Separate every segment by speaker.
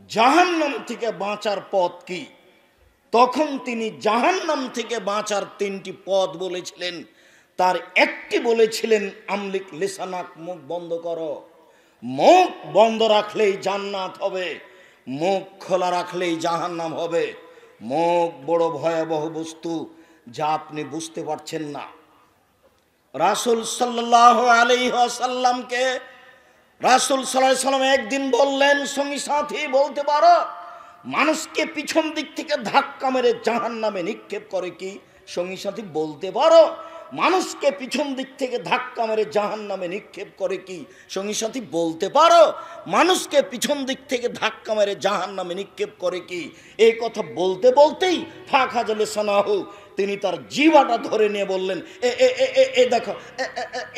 Speaker 1: জাহান্নাম থেকে বাঁচার পথ কি? তখন তিনি জাহান্নাম থেকে বাঁচার 3টি পথ বলেছিলেন। তার একটি বলেছিলেন, আমলিক লিসানাক, মুখ বন্ধ করো। মুখ বন্ধ রাখলেই জান্নাত হবে, মুখ খোলা রাখলেই জাহান্নাম হবে। মুখ বড় ভয়াবহ বস্তু, যা আপনি বুঝতে পারছেন না। রাসূল সাল্লাল্লাহু আলাইহি ওয়াসাল্লামকে রাসূল সাল্লাল্লাহু আলাইহি ওয়াসাল্লাম একদিন বললেন, সঙ্গী সাথী বলতে পারো মানুষকে পিছন দিক থেকে ধাক্কা মেরে জাহান্নামে নিক্ষেপ করে কি? সঙ্গী সাথী বলতে পারো মানুষকে পিছন দিক থেকে ধাক্কা মেরে জাহান্নামে নিক্ষেপ করে কি? সঙ্গী সাথী বলতে পারো মানুষকে পিছন দিক থেকে ধাক্কা মেরে জাহান্নামে নিক্ষেপ করে কি? এই কথা বলতে বলতেই ফাখাজা লিসানাহু, তিনি তার জিহ্বাটা ধরে নিয়ে বললেন, এ দেখো,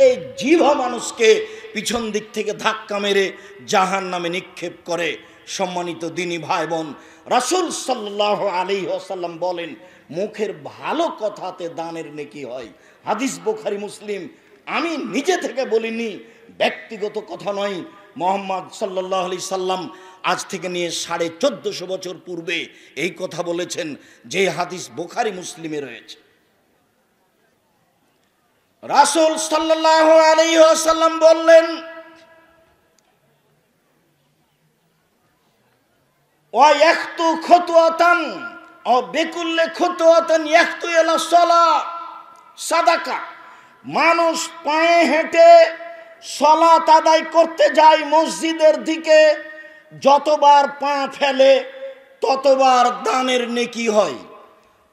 Speaker 1: এই জিহ্বা মানুষকে পিছন দিক থেকে ধাক্কা মেরে জাহান্নামে নিক্ষেপ করে। সম্মানিত দিনী ভাই বোন, রাসূল সাল্লাল্লাহু আলাইহি ওয়াসাল্লাম বলেন, মুখের ভালো কথাতে দানের নেকি হয়। হাদিস বুখারী মুসলিম। আমি নিজে থেকে বলিনি, ব্যক্তিগত কথা নয়। মুহাম্মদ সাল্লাল্লাহু আলাইহি সাল্লাম আজ থেকে নিয়ে 1450 বছর পূর্বে এই কথা বলেছেন, যে হাদিস বুখারী মুসলিমে রয়েছে। রাসূল সাল্লাল্লাহু আলাইহি ওয়াসাল্লাম বললেন, ওয়া ইয়াখতু খুতওয়াতান ও বিকুল্লি খুতওয়াতান ইয়াখতু ইলা সালাহ সাদাকা। মানুষ পায়ে হেঁটে সালাত আদায় করতে যায় মসজিদের দিকে, যতবার পা ফেলে ততবার দানের নেকি হয়।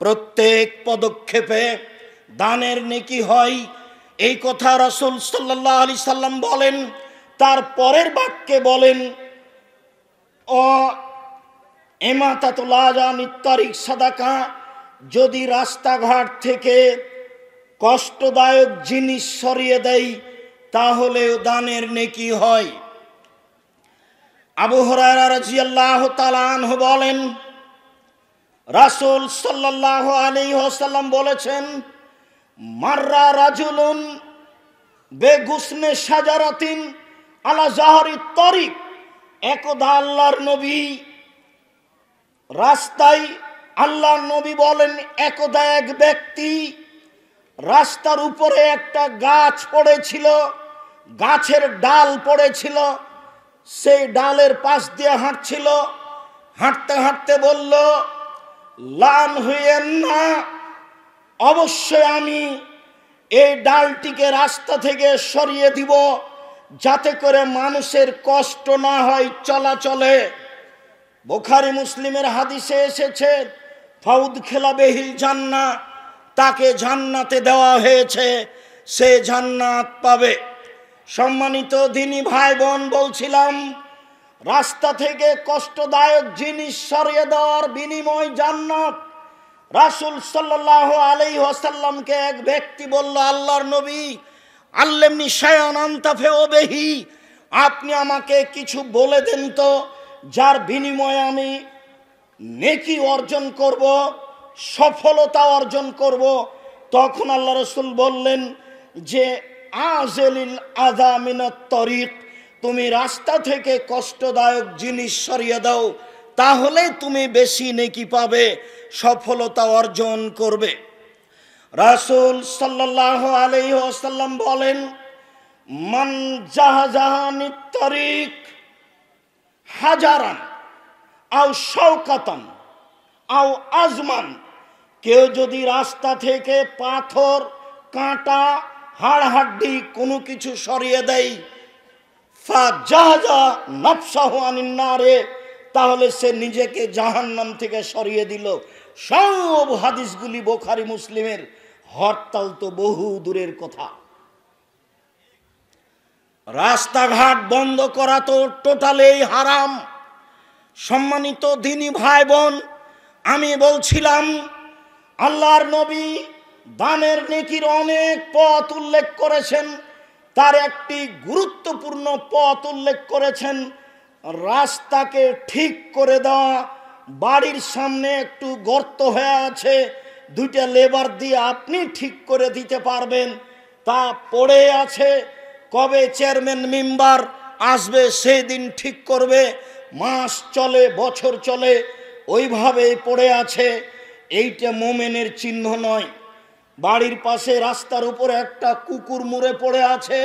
Speaker 1: প্রত্যেক পদক্ষেপে দানের নেকি হয়। এই কথা রাসূল সাল্লাল্লাহু আলাইহি সাল্লাম বলেন। তার পরের বাক্যে বলেন, ও ইমাতাতুল আযানিত তারিক সাদাকা। যদি রাস্তাঘাট থেকে কষ্টদায়ক জিনিস সরিয়ে দেয় তাহলেও দানের নেকি হয়। আবু হুরায়রা রাদিয়াল্লাহু তাআলা আনহু বলেন, রাসূল সাল্লাল্লাহু আলাইহি ওয়াসাল্লাম বলেছেন, মাররা রাজুলুন বেগুসনে শাজারাতিন আলা জাহরিত তারিক। একদা আল্লাহর নবী রাস্তায়, আল্লাহর নবী বলেন, একদা এক ব্যক্তি রাস্তার উপরে একটা গাছ পড়েছিল, গাছের ডাল পড়েছিল। সেই ডালের পাশ দিয়ে হাঁটছিল। হাঁটতে হাঁটতে বলল, লান হইয়েন না, অবশ্যই আমি এই ডালটিকে রাস্তা থেকে সরিয়ে দিব, যাতে করে মানুষের কষ্ট না হয় চলাচলে। বুখারী মুসলিমের হাদিসে এসেছে, ফাউদ খেলা বেহিল জান্নাহ, তাকে জান্নাতে দেওয়া হয়েছে, সে জান্নাত পাবে। সম্মানিত দিনী ভাই বোন, বলছিলাম রাস্তা থেকে কষ্টদায়ক জিনিস সরিয়ে দেওয়ার বিনিময় জান্নাত। রাসূল সাল্লাল্লাহু আলাইহি ওয়াসাল্লামকে এক ব্যক্তি বলল, আল্লাহর নবী, আল্লিমনি শায়আন আনতাফিউ বিহি, আপনি আমাকে কিছু বলে দেন তো, যার বিনিময়ে আমি নেকি অর্জন করব, সফলতা অর্জন করব। তখন আল্লাহ রাসূল বললেন যে, আযলিল আযা মিনাত তরিক, তুমি রাস্তা থেকে কষ্টদায়ক জিনিস সরিয়ে দাও, তাহলে তুমি বেশি নেকি পাবে, সফলতা অর্জন করবে। রাসূল সাল্লাল্লাহু আলাইহি ওয়াসাল্লাম বলেন, মান জাহাজাহানিত তরিক হাজারান আও শাওকাতান আও আজমান, কেউ যদি রাস্তা থেকে পাথর, কাঁটা, হাড় হাড্ডি কোনো কিছু সরিয়ে দেয়, ফাজাহাজা নাফসাহু আনিন নারে, তাহলে সে নিজেকে জাহান্নাম থেকে সরিয়ে দিল। সব হাদিসগুলি বুখারী মুসলিমের। হরতাল তো বহু দূরের কথা। রাস্তাঘাট বন্ধ করা তো টোটালেই হারাম। সম্মানিত দিনী ভাই বোন, আমি বলছিলাম আল্লাহর নবী দানের নেকির অনেক পথ উল্লেখ করেছেন। তার একটি গুরুত্বপূর্ণ পথ উল্লেখ করেছেন, রাস্তাকে ঠিক করে দেওয়া। বাড়ির সামনে একটু গর্ত হয়ে আছে, 2টা লেবার দিয়ে আপনি ঠিক করে দিতে পারবেন, তা পড়ে আছে। কবে চেয়ারম্যান মেম্বার আসবে সেই দিন ঠিক করবে। মাস চলে, বছর চলে, ওইভাবেই পড়ে আছে, এইটা মোমেনের চিহ্ন নয়। বাড়ির পাশে রাস্তার উপরে একটা কুকুর মরে পড়ে আছে,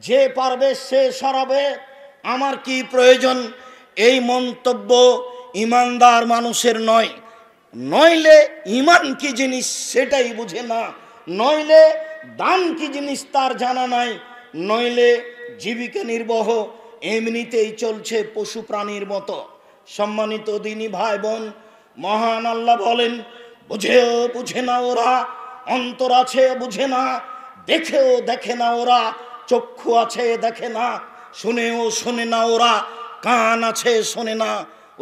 Speaker 1: যে পারবে সে সরাবে, আমার কি প্রয়োজন? এই মন্তব্য ইমানদার মানুষের নয়। নইলে ইমান কি জিনিস সেটাই বুঝে না, নইলে দান কি জিনিস তার জানা নাই, নইলে জীবিকা নির্বাহ এমনিতেই চলছে পশু প্রাণীর মতো। সম্মানিত দিনী ভাই বোন, মহান আল্লাহ বলেন, বুঝেও বুঝে না ওরা, অন্তর আছে বুঝে না, দেখেও দেখে না ওরা, চক্ষু আছে দেখে না, শুনেও শোনে না ওরা, কান আছে শোনে না।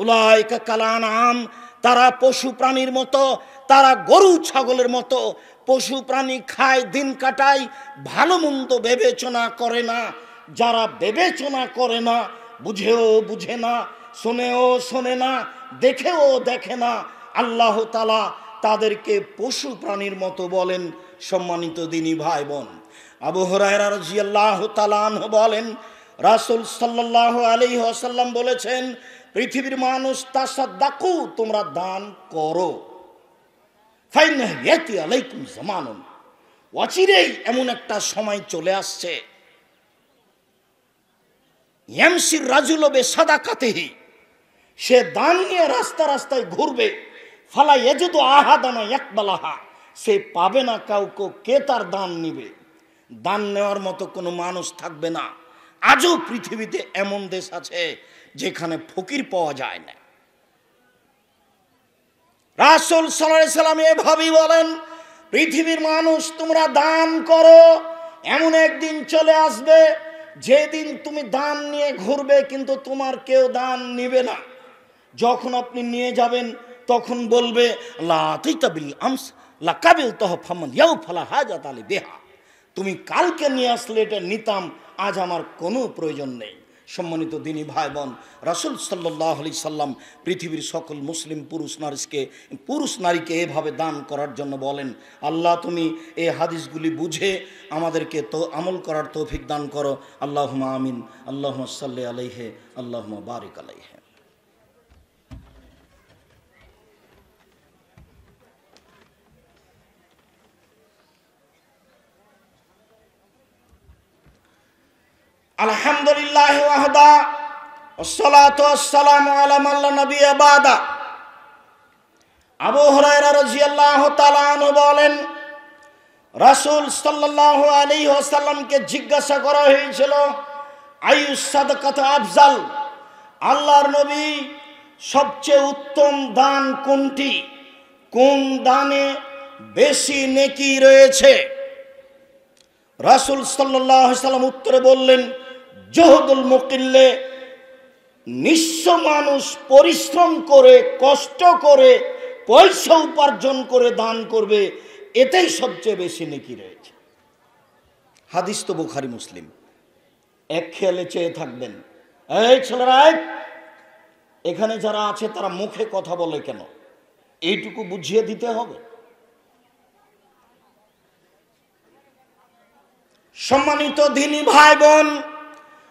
Speaker 1: উলাইকা কালানাম, তারা পশু প্রাণীর মতো, তারা গরু ছাগলের মতো। পশু প্রাণী খায়, দিন কাটায়, ভালো মন্দ বিবেচনা করে না। যারা বিবেচনা করে না, বুঝেও বুঝে না, শোনেও শোনে না, দেখেও দেখে না, আল্লাহ তাআলা তাদেরকে পশু প্রাণীর মতো বলেন। সম্মানিত দিনী ভাই বোন, আবু হুরায়রা রাদিয়াল্লাহু তাআলা আনহু বলেন, রাসূল সাল্লাল্লাহু আলাইহি ওয়াসাল্লাম বলেছেন, পৃথিবীর মানুষ তাসাদ্দাকু, তোমরা দান করো, ফাইন্না ইয়াতি আলাইকুম জামানুন, অচিরেই এমন একটা সময় চলে আসছে, ইয়ামসির রাজুলু বিসাদাকাতিহি, সে দান নিয়ে রাস্তা রাস্তায় ঘুরবে, ফালা ইয়াজিদু আহাদান ইয়াকবালাহা, সে পাবে না কাউকে কে তার দান নিবে। দান নেওয়ার মতো কোনো মানুষ থাকবে না। আজও পৃথিবীতে এমন দেশ আছে যেখানে ফকির পাওয়া যায় না। রাসূল সাল্লাল্লাহু আলাইহি সাল্লাম এভাবেই বলেন, পৃথিবীর মানুষ তোমরা দান করো, এমন একদিন চলে আসবে যেদিন তুমি দান নিয়ে ঘুরবে কিন্তু তোমার কেউ দান নিবে না। যখন আপনি নিয়ে যাবেন তখন বলবে, লা তাইতাবিল আমস লা কাবিল তহফামান ইয়াউ ফালা হাজাত আলী বিহা, তুমি কালকে নিয়ে আসলে এটা নিতাম, আজ আমার কোনো প্রয়োজন নেই। সম্মানিত দিনী ভাই বোন, রাসূল সাল্লাল্লাহু আলাইহি সাল্লাম পৃথিবীর সকল মুসলিম পুরুষ নারীকে এভাবে দান করার জন্য বলেন। আল্লাহ তুমি এই হাদিসগুলি বুঝে আমাদেরকে তো আমল করার তৌফিক দান করো। আল্লাহুম্মা আমিন। আল্লাহুম্মা সাল্লি আলাইহি, আল্লাহুম্মা বারিক আলাইহি। আলহামদুলিল্লাহ ওয়াহদা, ওয়াসসালাতু ওয়াসসালামু আলা মান লা নাবিয়্যা বাদা। আবু হুরায়রা রাদিয়াল্লাহু তাআলা আনহু বলেন, রাসূল সাল্লাল্লাহু আলাইহি ওয়াসাল্লামকে জিজ্ঞাসা করা হয়েছিল, আইয়ুস সাদাকাতু আফজাল, আল্লাহর নবী সবচেয়ে উত্তম দান কোনটি, কোন দানে বেশি নেকি রয়েছে? রাসূল সাল্লাল্লাহু আলাইহি ওয়াসাল্লাম উত্তরে বললেন, জুহুদুল মুকিল্লে, নিঃস্ব মানুষ পরিশ্রম করে, কষ্ট করে, পয়সা উপার্জন করে দান করবে, এতেই সবচেয়ে বেশি নেকি রয়েছে। হাদিস তো বুখারী মুসলিম। এক খেয়ালে চেয়ে থাকবেন, এই ছেলেরা, এখানে যারা আছে তারা মুখে কথা বলে কেন, এইটুকু বুঝিয়ে দিতে হবে। সম্মানিত দিনী ভাই বোন,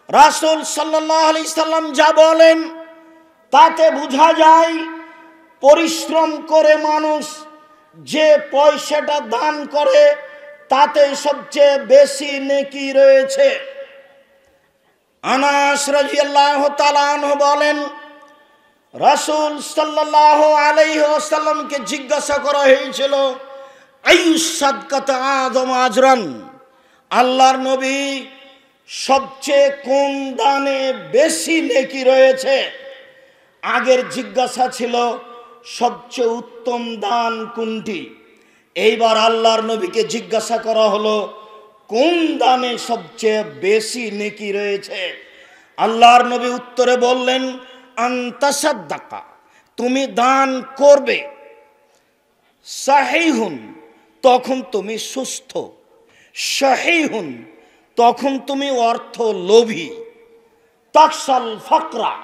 Speaker 1: রাসূল সাল্লাল্লাহু আলাইহি সাল্লাম যা বলেন তাতে বোঝা যায় পরিশ্রম করে মানুষ যে পয়সাটা দান করে তাতে সবচেয়ে বেশি নেকি রয়েছে। আনাস রাদিয়াল্লাহু তাআলা আনহু বলেন, রাসূল সাল্লাল্লাহু আলাইহি ওয়াসাল্লামকে জিজ্ঞাসা করা হয়েছিল, আইয়ুস সাদকাতু আযম আজরান, আল্লাহর নবী সবচেয়ে কোন দানে বেশি নেকি রয়েছে? আগের জিজ্ঞাসা ছিল সবচেয়ে উত্তম দান কোনটি, এইবার আল্লাহর নবীকে জিজ্ঞাসা করা হলো কোন দানে সবচেয়ে বেশি নেকি রয়েছে। আল্লাহর নবী উত্তরে বললেন, আনতাসাদ্দাকা, তুমি দান করবে, সাহিহুন, তখন তুমি সুস্থ, শাহীহুন, তখন তুমি অর্থ লোভী, তাকসাল ফাকরা,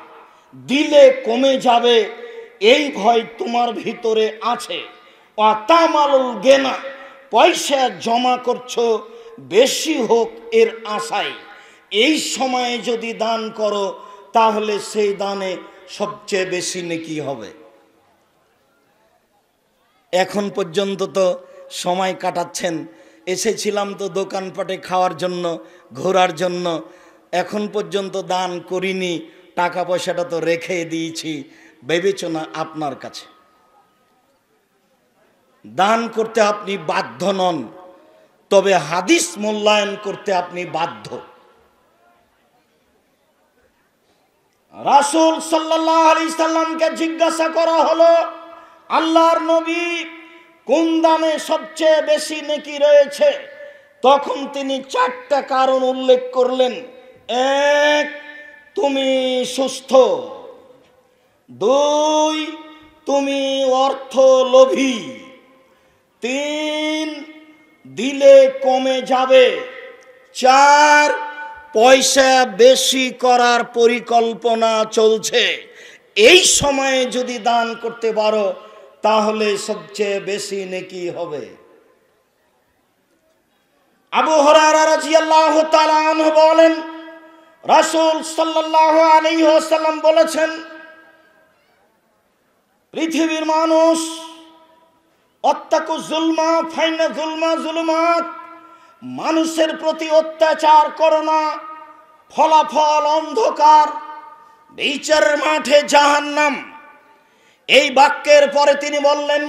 Speaker 1: দিলে কমে যাবে এই ভয় তোমার ভিতরে আছে, ওয়াতামালুল গেনা, পয়সা জমা করছো বেশি হোক এর আশায়, এই সময়ে যদি দান করো তাহলে সেই দানে সবচেয়ে বেশি নেকি হবে। এখন পর্যন্ত তো সময় কাটাচ্ছেন, এসেছিলাম তো দোকানপাটে খাওয়ার জন্য, ঘোরার জন্য, এখন পর্যন্ত দান করিনি, টাকা পয়সাটা তো রেখে দিয়েছি। বিবেচনা আপনার কাছে। দান করতে আপনি বাধ্য নন, তবে হাদিস মূল্যায়ন করতে আপনি বাধ্য। রাসূল সাল্লাল্লাহু আলাইহি সাল্লামকে জিজ্ঞাসা করা হলো, আল্লাহর নবী, কোন দানে সবচেয়ে বেশি নেকি রয়েছে? তখন তিনি 4টা কারণ উল্লেখ করলেন। 1, তুমি সুস্থ। 2, তুমি অর্থ লোভী। 3, দিলে কমে যাবে। 4, পয়সা বেশি করার পরিকল্পনা চলছে। এই সময়ে যদি দান করতে পারো তাহলে সবচেয়ে বেশি নেকি হবে। আবু হুরায়রা রাদিয়াল্লাহু তাআলা আনহু বলেন, রাসূল সাল্লাল্লাহু আলাইহি ওয়াসাল্লাম বলেছেন, পৃথিবীর মানুষ, অত্তাকু যুলমা ফাইনা যুলমা যুলুমাত, মানুষের প্রতি অত্যাচার করো না, ফলাফল অন্ধকার, বিচারের মাঠে জাহান্নাম। এই বাক্যের পরে তিনি বললেন,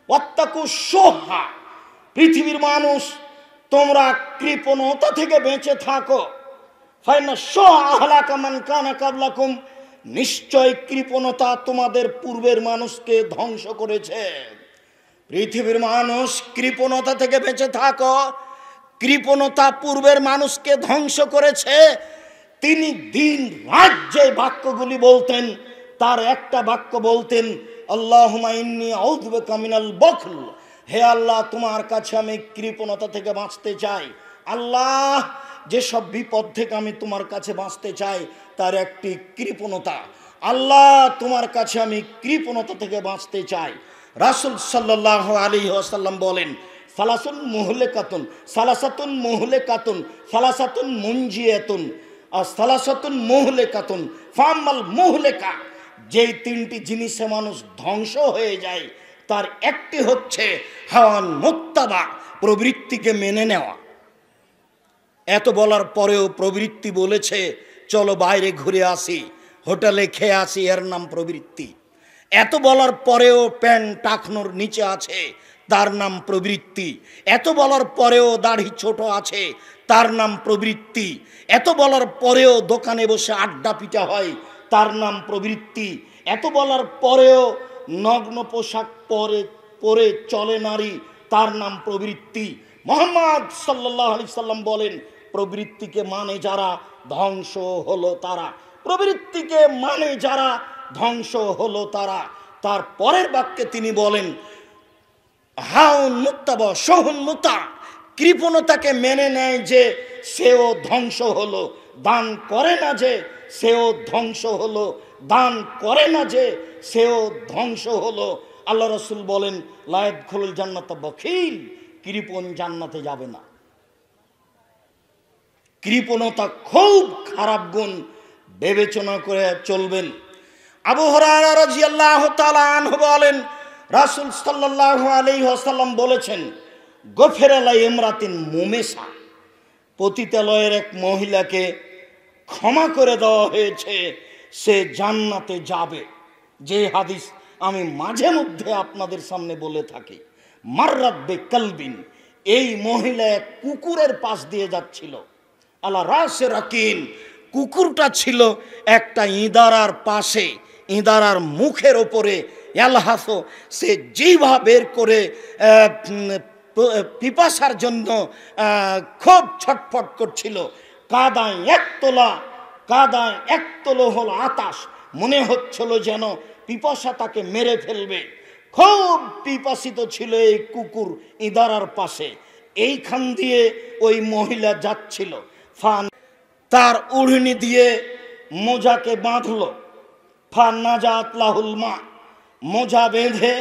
Speaker 1: ওয়াত্তাকু শুহা, পৃথিবীর মানুষ, তোমরা কৃপণতা থেকে বেঁচে থাকো। ফাইনা শুহা আহলাকা মান কানা কাবলাকুম, নিশ্চয় কৃপণতা তোমাদের পূর্বের মানুষকে ধ্বংস করেছে। পৃথিবীর মানুষ, কৃপণতা থেকে বেঁচে থাকো। কৃপণতা পূর্বের মানুষকে ধ্বংস করেছে। তিনি দিন রাত যে বাক্যগুলি বলতেন, তার একটা বাক্য বলতেন, আল্লাহুম্মা ইন্নী আউযু বিকা মিনাল বখল, হে আল্লাহ, তোমার কাছে আমি কৃপণতা থেকে বাঁচতে চাই। আল্লাহ, যেসব বিপদ থেকে আমি তোমার কাছে বাঁচতে চাই তার একটি কৃপণতা। আল্লাহ, তোমার কাছে আমি কৃপণতা থেকে বাঁচতে চাই। রাসূল সাল্লাল্লাহু আলাইহি ওয়াসাল্লাম বলেন, সালাসুন মুহলিকাতুন, সালাসাতুন মুহলিকাতুন, সালাসাতুন মুনজিয়াতুন, আর সালাসাতুন মুহলিকাতুন ফামাল মুহলিকা, যেই 3টি জিনিসে মানুষ ধ্বংস হয়ে যায় তার একটি হচ্ছে হাওয়ান মুত্তাবা, প্রবৃত্তিকে মেনে নেওয়া। এত বলার পরেও প্রবৃত্তি বলেছে চলো বাইরে ঘুরে আসি, হোটেলে খেয়ে আসি, এর নাম প্রবৃত্তি। এত বলার পরেও প্যান্ট টাকনোর নিচে আছে, তার নাম প্রবৃত্তি। এত বলার পরেও দাড়ি ছোট আছে, তার নাম প্রবৃত্তি। এত বলার পরেও দোকানে বসে আড্ডা পিটা হয়, তার নাম প্রবৃত্তি। এত বলার পরেও নগ্ন পোশাক পরে চলে নারী, তার নাম প্রবৃত্তি। মুহাম্মদ সাল্লাল্লাহু আলাইহি সাল্লাম বলেন, প্রবৃত্তিকে মানে যারা ধ্বংস হলো তারা। প্রবৃত্তিকে মানে যারা ধ্বংস হলো তারা। তার পরের বাক্যে তিনি বলেন, হাউন মুত্তাবা সহুন মুতা, কৃপণতাকে মেনে নেয় যে সেও ধ্বংস হলো, দান করে না যে সেও ধ্বংস হলো, দান করে না যে সেও ধ্বংস হলো। আল্লাহ রাসূল বলেন, লা ইয়াদখুলুল জান্নাতা বখিল, কৃপণ জান্নাতে যাবে না। কৃপণতা খুব খারাপ গুণ, বিবেচনা করে চলবেন। আবু হুরায়রা রাদিয়াল্লাহু তাআলা আনহু বলেন, রাসূল সাল্লাল্লাহু আলাইহি ওয়াসাল্লাম বলেছেন, গফিরা লা ইমরাতিন মুমেসা, পতিতালয়ের এক মহিলাকে ক্ষমা করে দেওয়া হয়েছে, সে জান্নাতে যাবে। যে হাদিস আমি মাঝে মধ্যে আপনাদের সামনে বলে থাকি। মাররাত বিকালবিন, এই মহিলা এক কুকুরের পাশ দিয়ে যাচ্ছিল। আলা রাসে রাকিন, কুকুরটা ছিল একটা ইঁদারার পাশে, ইঁদারার মুখের ওপরে। এলহাসো, সে জিহ্বা বের করে পিপাসার জন্য খুব ছটফট করছিল। কাদায় এক তোলা হল আতাস, মনে হচ্ছিল যেন পিপাসা তাকে মেরে ফেলবে। খুব পিপাসিত ছিল এই কুকুর ইঁদারার পাশে। এইখান দিয়ে ওই মহিলা যাচ্ছিল। ফান তার উড়নি দিয়ে মোজাকে বাঁধল। ফান নাজাত লাহুল মা, মোজা বেঁধে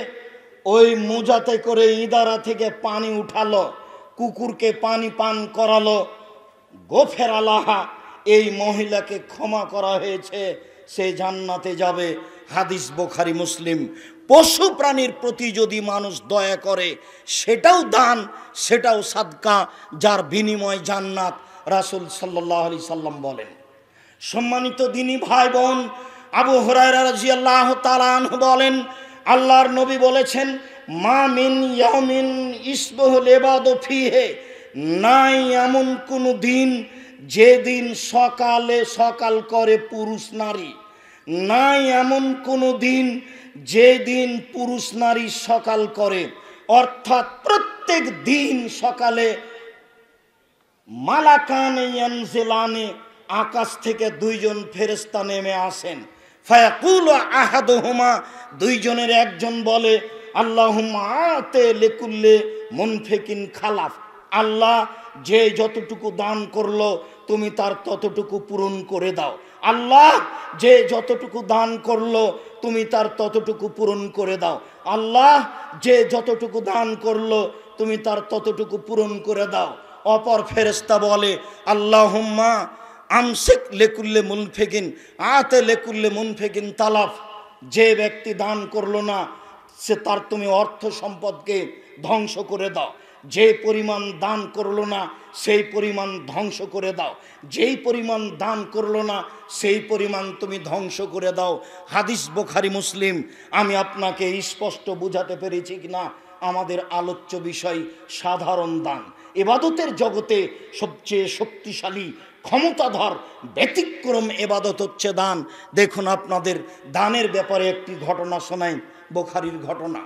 Speaker 1: ওই মোজাতে করে ইঁদারা থেকে পানি উঠালো, কুকুরকে পানি পান করালো। গোফের আলাহা, এই মহিলাকে ক্ষমা করা হয়েছে, সে জান্নাতে যাবে। হাদিস বুখারী মুসলিম। পশু প্রাণীর প্রতি যদি মানুষ দয়া করে, সেটাও দান, সেটাও সাদকা, যার বিনিময় জান্নাত, রাসূল সাল্লাল্লাহু আলাইহি সাল্লাম বলেন। সম্মানিত দিনী ভাই বোন, আবু হুরায়রা রাদিয়াল্লাহু তাআলা আনহু বলেন, আল্লাহর নবী বলেছেন, মা মিন ইয়াউমিন ইসবাহুল ইবাদু ফিহে, নাই এমন কোন দিন যেদিন সকালে সকাল করে পুরুষ নারী, নাই এমন কোন দিন যেদিন পুরুষ নারী সকাল করে। অর্থাৎ প্রত্যেক দিন সকালে মালাকানে ইয়ানজিলানে, আকাশ থেকে দুইজন ফেরেশতা নেমে আসেন। ফায়াকুলু আহাদুহুমা, দুইজনের একজন বলে, আল্লাহুম্মা আতে লিকুল্লি মুনফিকিন খালাফ, আল্লাহ যে যতটুকু দান করলো তুমি তার ততটুকু পূরণ করে দাও। আল্লাহ যে যতটুকু দান করলো তুমি তার ততটুকু পূরণ করে দাও। আল্লাহ যে যতটুকু দান করলো তুমি তার ততটুকু পূরণ করে দাও। অপর ফেরেশতা বলে, আল্লাহুম্মা আমসিক লিকুল্লি মুনফিকিন আতে লিকুল্লি মুনফিকিন তালাফ, যে ব্যক্তি দান করলো না সে তার তুমি অর্থ সম্পদকে ধ্বংস করে দাও। যে পরিমাণ দান করলো না সেই পরিমাণ ধ্বংস করে দাও। যেই পরিমাণ দান করলো না সেই পরিমাণ তুমি ধ্বংস করে দাও। হাদিস বুখারী মুসলিম। আমি আপনাকে স্পষ্ট বুঝাতে পেরেছি কিনা? আমাদের আলোচ্য বিষয় সাধারণ দান। ইবাদতের জগতে সবচেয়ে শক্তিশালী ক্ষমতাধর ব্যতিক্রম ইবাদত হচ্ছে দান। দেখুন, আপনাদের দানের ব্যাপারে একটি ঘটনা শোনাই, বুখারীর ঘটনা।